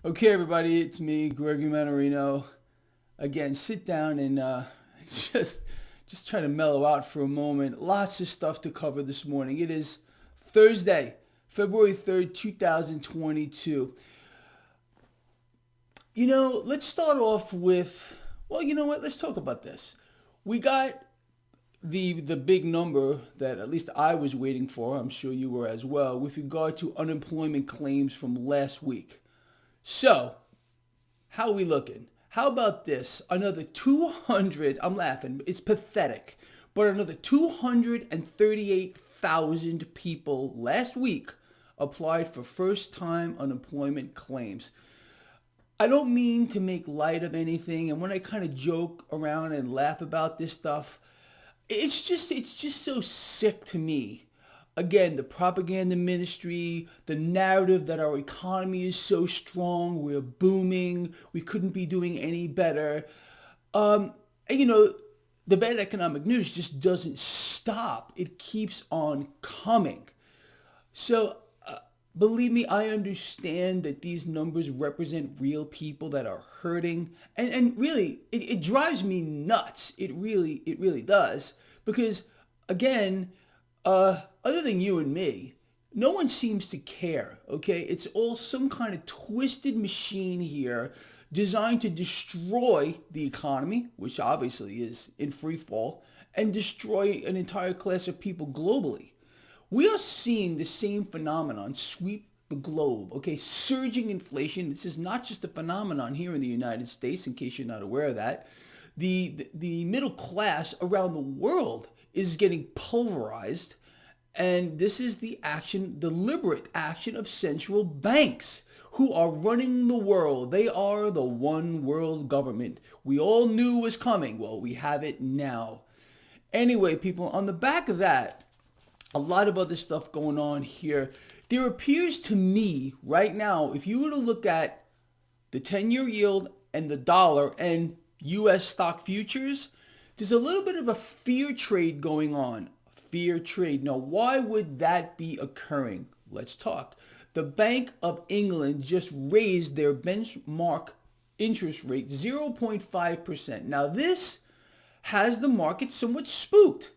Okay, everybody, it's me, Gregory Mannarino. Again, sit down and just just try to mellow out for a moment. Lots of stuff to cover this morning. It is Thursday, February 3rd, 2022. Let's start off with, well, you know what? Let's talk about this. We got the big number that at least I was waiting for. I'm sure you were as well, with regard to unemployment claims from last week. So, how are we looking? How about this? Another 200, I'm laughing, it's pathetic, but another 238,000 people last week applied for first time unemployment claims. I don't mean to make light of anything, and when I kind of joke around and laugh about this stuff, it's just so sick to me. Again, the propaganda ministry, the narrative that our economy is so strong, we're booming, we couldn't be doing any better. And the bad economic news just doesn't stop. It keeps on coming. So, believe me, I understand that these numbers represent real people that are hurting. And really, it drives me nuts. It really does. Because, again, other than you and me, no one seems to care, okay? It's all some kind of twisted machine here designed to destroy the economy, which obviously is in free fall, and destroy an entire class of people globally. We are seeing the same phenomenon sweep the globe, okay? Surging inflation. This is not just a phenomenon here in the United States, in case you're not aware of that. The middle class around the world is getting pulverized, and this is the deliberate action of central banks who are running the world. They are the one world government we all knew was coming. Well, we have it now. Anyway, people, on the back of that, a lot of other stuff going on here. There appears to me right now, if you were to look at the 10-year yield and the dollar and U.S. stock futures, there's a little bit of a fear trade going on. Fear trade. Now, why would that be occurring? Let's talk. The Bank of England just raised their benchmark interest rate 0.5%. Now, this has the market somewhat spooked.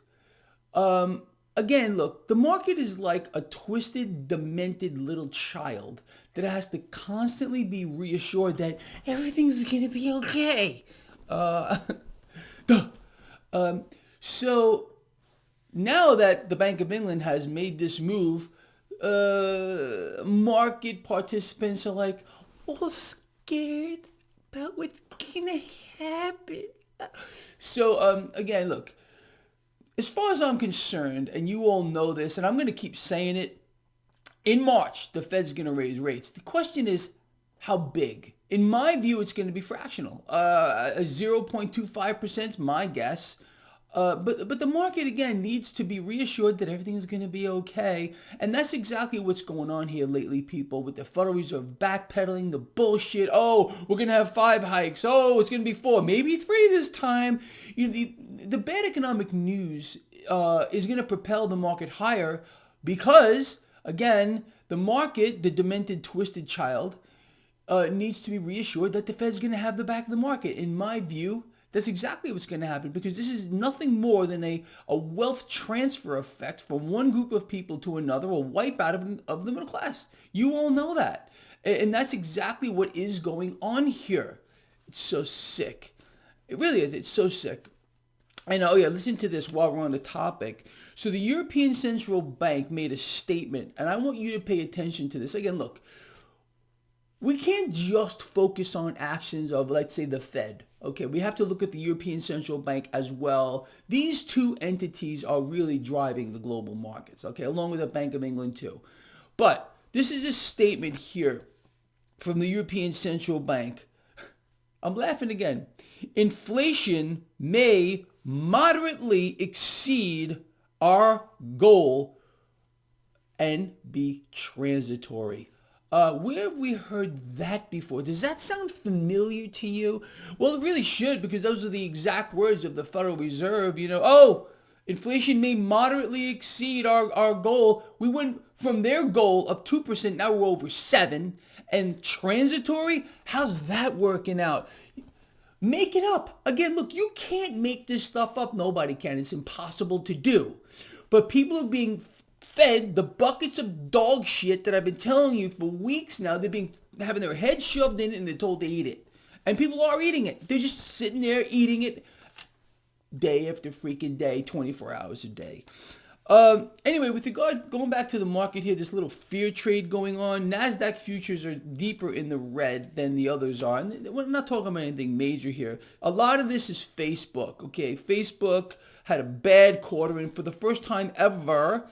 Again, look, the market is like a twisted, demented little child that has to constantly be reassured that everything's going to be okay. Uh, so now that the Bank of England has made this move, market participants are like all scared about what's going to happen. So, again, look, as far as I'm concerned, and you all know this, and I'm going to keep saying it, in March, the Fed's going to raise rates. The question is, how big? In my view, it's going to be fractional. 0.25% is my guess. But the market, again, needs to be reassured that everything's going to be okay. And that's exactly what's going on here lately, people, with the Federal Reserve backpedaling the bullshit. Oh, we're going to have 5 hikes. Oh, it's going to be 4, maybe 3 this time. The bad economic news is going to propel the market higher because, again, the market, the demented, twisted child, needs to be reassured that the Fed's going to have the back of the market. In my view, that's exactly what's going to happen because this is nothing more than a wealth transfer effect from one group of people to another, a wipeout of the middle class. You all know that. And that's exactly what is going on here. It's so sick. It really is. It's so sick. And oh yeah, listen to this while we're on the topic. So the European Central Bank made a statement, and I want you to pay attention to this. Again, look, we can't just focus on actions of, let's say, the Fed. Okay, we have to look at the European Central Bank as well. These two entities are really driving the global markets, okay, along with the Bank of England too. But this is a statement here from the European Central Bank. I'm laughing again. Inflation may moderately exceed our goal and be transitory. Where have we heard that before? Does that sound familiar to you? Well, it really should, because those are the exact words of the Federal Reserve. Inflation may moderately exceed our goal. We went from their goal of 2%, now we're over 7%. And transitory, how's that working out? Make it up. Again, look, you can't make this stuff up. Nobody can. It's impossible to do. But people are being fed the buckets of dog shit that I've been telling you for weeks now. They're having their head shoved in it and they're told to eat it. And people are eating it. They're just sitting there eating it day after freaking day, 24 hours a day. Anyway, with regard, going back to the market here, this little fear trade going on. NASDAQ futures are deeper in the red than the others are. And we're not talking about anything major here. A lot of this is Facebook, okay? Facebook had a bad quarter, and for the first time ever,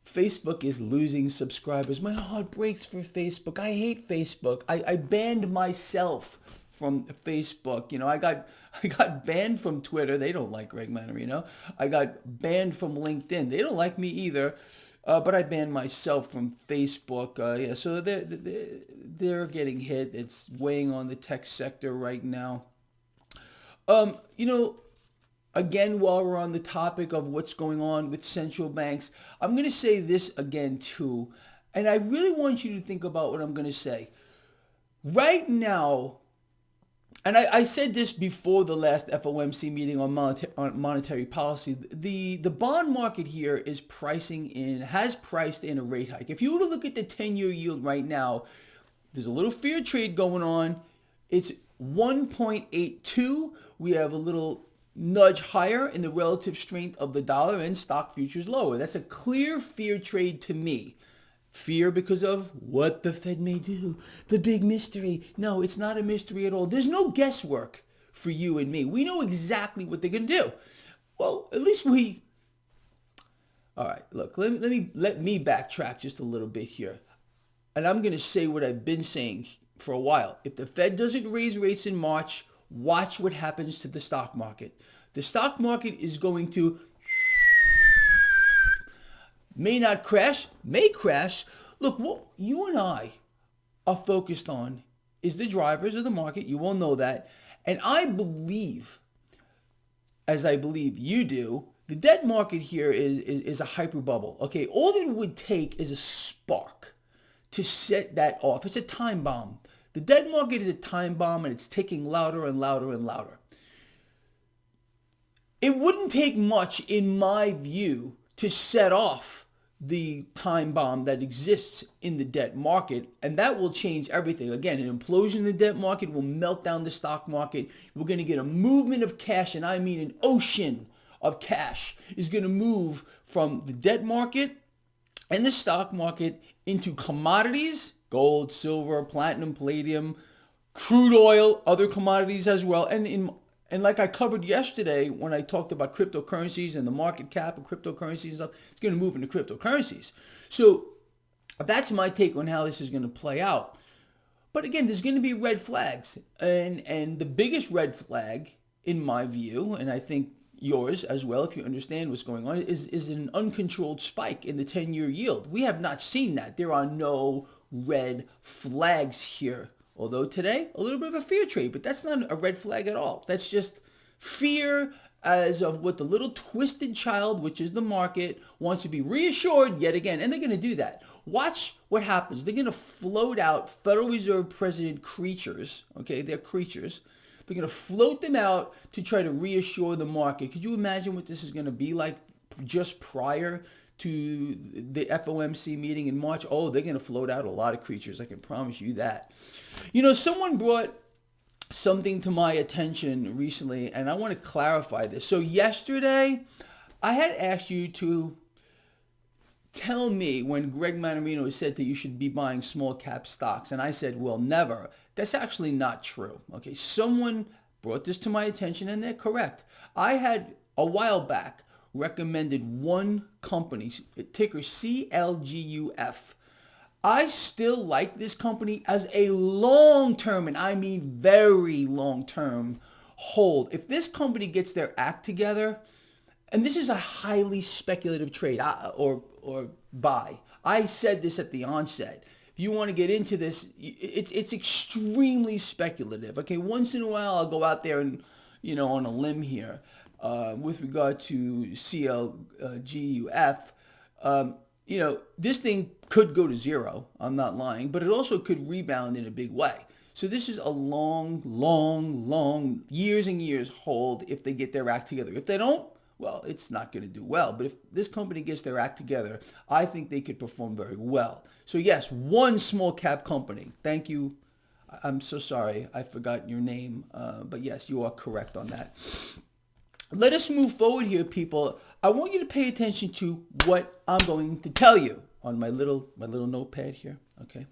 Facebook is losing subscribers. My heart breaks for Facebook. I hate Facebook. I banned myself from Facebook. You know, I got banned from Twitter. They don't like Greg Mannarino. I got banned from LinkedIn. They don't like me either. But I banned myself from Facebook. Yeah, so they're getting hit. It's weighing on the tech sector right now. You know, again, while we're on the topic of what's going on with central banks, I'm going to say this again too. And I really want you to think about what I'm going to say. Right now, and I said this before the last FOMC meeting on monetary policy, the bond market here has priced in a rate hike. If you were to look at the 10-year yield right now, there's a little fear trade going on. It's 1.82. We have a little nudge higher in the relative strength of the dollar and stock futures lower. That's a clear fear trade to me. Fear because of what the Fed may do. The big mystery. No, it's not a mystery at all. There's no guesswork for you and me. We know exactly what they're going to do. Well, at least we... All right, look, let me backtrack just a little bit here. And I'm going to say what I've been saying for a while. If the Fed doesn't raise rates in March, watch what happens to the stock market. The stock market is going to... may not crash, may crash. Look, what you and I are focused on is the drivers of the market. You all know that. And I believe, as I believe you do, the debt market here is a hyper bubble. Okay, all it would take is a spark to set that off. It's a time bomb. The debt market is a time bomb, and it's ticking louder and louder and louder. It wouldn't take much, in my view, to set off the time bomb that exists in the debt market, and that will change everything. Again, an implosion in the debt market will melt down the stock market. We're going to get a movement of cash, and I mean an ocean of cash is going to move from the debt market and the stock market into commodities, gold, silver, platinum, palladium, crude oil, other commodities as well, and like I covered yesterday when I talked about cryptocurrencies and the market cap of cryptocurrencies and stuff, it's going to move into cryptocurrencies. So that's my take on how this is going to play out. But again, there's going to be red flags. And the biggest red flag, in my view, and I think yours as well, if you understand what's going on, is an uncontrolled spike in the 10-year yield. We have not seen that. There are no red flags here. Although today, a little bit of a fear trade, but that's not a red flag at all. That's just fear as of what the little twisted child, which is the market, wants to be reassured yet again. And they're going to do that. Watch what happens. They're going to float out Federal Reserve President creatures. Okay, they're creatures. They're going to float them out to try to reassure the market. Could you imagine what this is going to be like just prior to the FOMC meeting in March? Oh, they're going to float out a lot of creatures. I can promise you that. You know, someone brought something to my attention recently, and I want to clarify this. So yesterday, I had asked you to tell me when Greg Mannarino said that you should be buying small cap stocks, and I said, well, never. That's actually not true. Okay, someone brought this to my attention, and they're correct. I had, a while back, recommended one company, ticker CLGUF. I still like this company as a long-term, and I mean very long-term hold. If this company gets their act together, and this is a highly speculative trade or buy. I said this at the onset. If you want to get into this, it's extremely speculative. Okay, once in a while I'll go out there and, on a limb here with regard to CLGUF. this thing could go to zero. I'm not lying, but it also could rebound in a big way. So this is a long, long, long years and years hold if they get their act together. If they don't, well, it's not going to do well. But if this company gets their act together, I think they could perform very well. So yes, one small cap company. Thank you. I'm so sorry. I forgot your name. But yes, you are correct on that. Let us move forward here, people. I want you to pay attention to what I'm going to tell you on my little notepad here. Okay.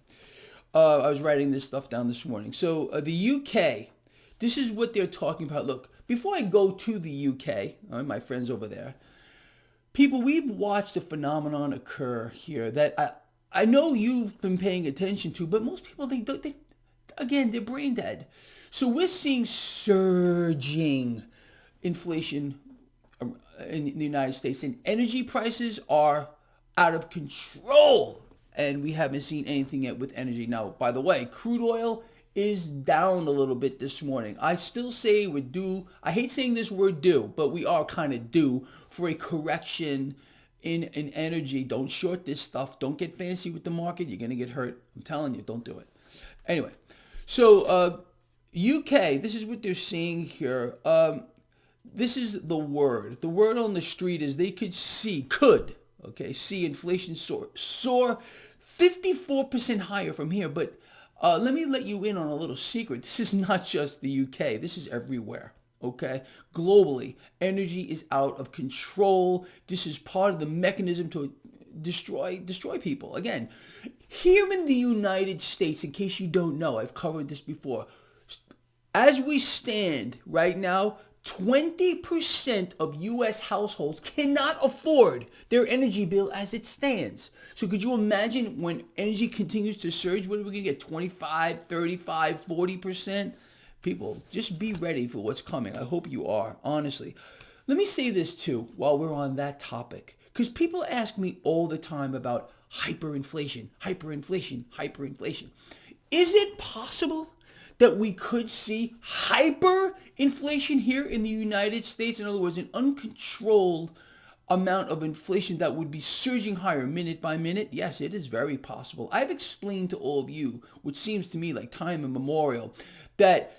I was writing this stuff down this morning. So the UK, this is what they're talking about. Look, before I go to the UK, my friends over there, people, we've watched a phenomenon occur here that I know you've been paying attention to, but most people, they're brain dead. So we're seeing surging inflation in the United States, and energy prices are out of control, and we haven't seen anything yet with energy. Now, by the way, crude oil is down a little bit this morning. I still say we're due. I hate saying this word due, but we are kind of due for a correction in energy. Don't short this stuff. Don't get fancy with the market. You're going to get hurt. I'm telling you, don't do it. Anyway, so UK, this is what they're seeing here. This is the word. The word on the street is they could see inflation soar 54% higher from here. But let me let you in on a little secret. This is not just the UK. This is everywhere. Okay? Globally, energy is out of control. This is part of the mechanism to destroy people. Again, here in the United States, in case you don't know, I've covered this before. As we stand right now, 20% of U.S. households cannot afford their energy bill as it stands. So could you imagine when energy continues to surge, what are we going to get, 25, 35, 40%? People, just be ready for what's coming. I hope you are, honestly. Let me say this too while we're on that topic, because people ask me all the time about hyperinflation. Is it possible that we could see hyperinflation here in the United States? In other words, an uncontrolled amount of inflation that would be surging higher minute by minute? Yes, it is very possible. I've explained to all of you, which seems to me like time immemorial, that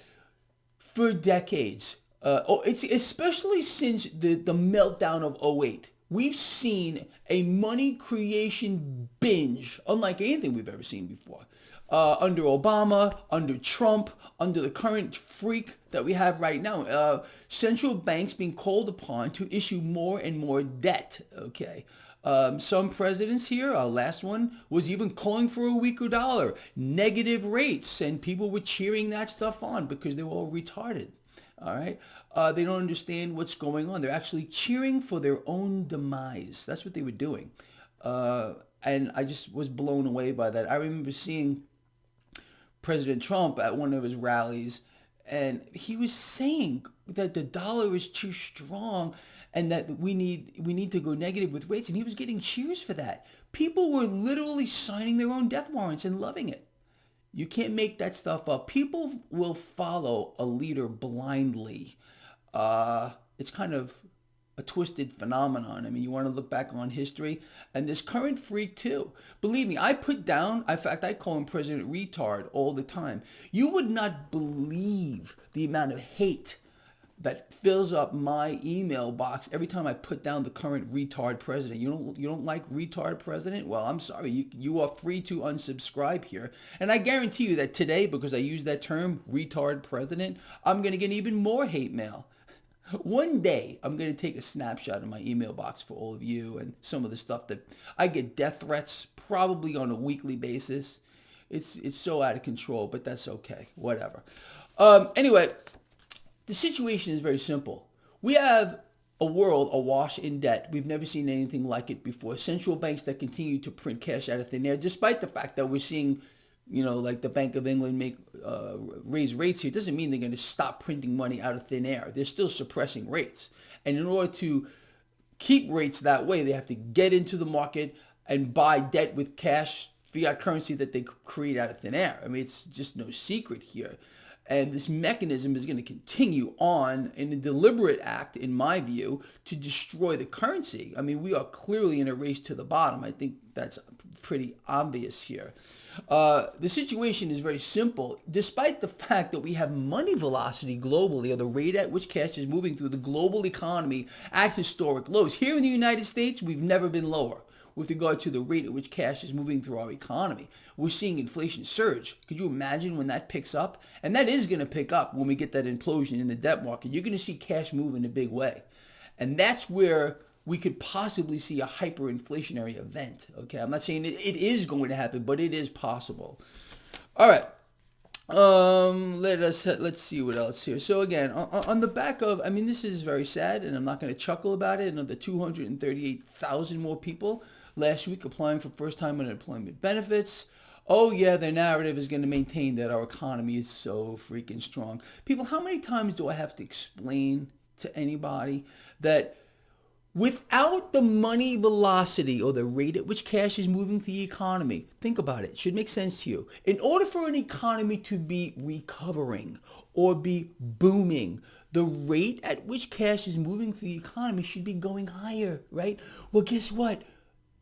for decades, it's especially since the meltdown of '08, we've seen a money creation binge unlike anything we've ever seen before. Under Obama, under Trump, under the current freak that we have right now, central banks being called upon to issue more and more debt. Okay. Some presidents here, our last one, was even calling for a weaker dollar, negative rates, and people were cheering that stuff on because they were all retarded. All right. They don't understand what's going on. They're actually cheering for their own demise. That's what they were doing. And I just was blown away by that. I remember seeing President Trump at one of his rallies, and he was saying that the dollar is too strong and that we need to go negative with rates, and he was getting cheers for that. People were literally signing their own death warrants and loving it. You can't make that stuff up. People will follow a leader blindly. It's kind of a twisted phenomenon. I mean, you want to look back on history, and this current freak too. Believe me, I put down, in fact, I call him President Retard all the time. You would not believe the amount of hate that fills up my email box every time I put down the current retard president. You don't like retard president? Well, I'm sorry. You are free to unsubscribe here. And I guarantee you that today, because I use that term, retard president, I'm going to get even more hate mail. One day, I'm going to take a snapshot of my email box for all of you and some of the stuff that I get death threats probably on a weekly basis. It's so out of control, but that's okay. Whatever. Anyway, the situation is very simple. We have a world awash in debt. We've never seen anything like it before. Central banks that continue to print cash out of thin air, despite the fact that we're seeing, like the Bank of England raise rates here, doesn't mean they're going to stop printing money out of thin air. They're still suppressing rates. And in order to keep rates that way, they have to get into the market and buy debt with cash, fiat currency that they create out of thin air. I mean, it's just no secret here. And this mechanism is going to continue on in a deliberate act, in my view, to destroy the currency. I mean, we are clearly in a race to the bottom. I think that's pretty obvious here. The situation is very simple. Despite the fact that we have money velocity globally, or the rate at which cash is moving through the global economy at historic lows, here in the United States, we've never been lower with regard to the rate at which cash is moving through our economy. We're seeing inflation surge. Could you imagine when that picks up? And that is going to pick up when we get that implosion in the debt market. You're going to see cash move in a big way. And that's where we could possibly see a hyperinflationary event. Okay, I'm not saying it is going to happen, but it is possible. All right. Let's see what else here. So again, on the back of, I mean, this is very sad, and I'm not going to chuckle about it. Another 238,000 more people last week applying for first-time unemployment benefits. Oh yeah, their narrative is going to maintain that our economy is so freaking strong. People, how many times do I have to explain to anybody that without the money velocity, or the rate at which cash is moving through the economy, think about it, it should make sense to you. In order for an economy to be recovering or be booming, the rate at which cash is moving through the economy should be going higher, right? Well, guess what?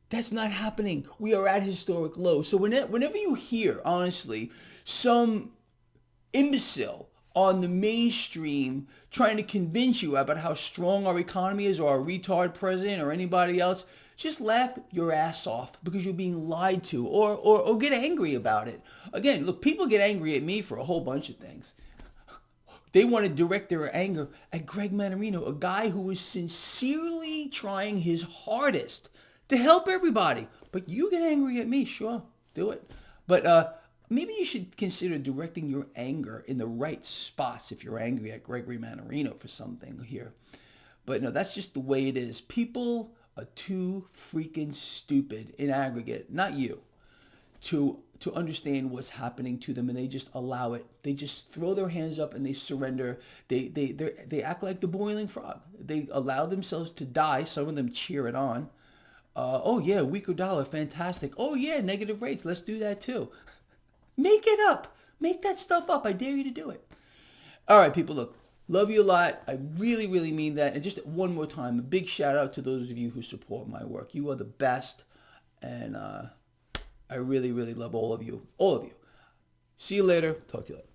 That's not happening. We are at historic lows. So whenever you hear, honestly, some imbecile on the mainstream trying to convince you about how strong our economy is, or our retard president or anybody else, just laugh your ass off, because you're being lied to, or get angry about it. Again, look, people get angry at me for a whole bunch of things. They want to direct their anger at Greg Mannarino, a guy who is sincerely trying his hardest to help everybody. But you get angry at me, sure, do it. But maybe you should consider directing your anger in the right spots if you're angry at Gregory Mannarino for something here. But no, that's just the way it is. People are too freaking stupid in aggregate, not you, to understand what's happening to them, and they just allow it. They just throw their hands up and they surrender. They act like the boiling frog. They allow themselves to die. Some of them cheer it on. Oh yeah, weaker dollar, fantastic. Oh yeah, negative rates, let's do that too. Make it up. Make that stuff up. I dare you to do it. All right, people, look, love you a lot. I really, really mean that. And just one more time, a big shout out to those of you who support my work. You are the best. And I really, really love all of you. All of you. See you later. Talk to you later.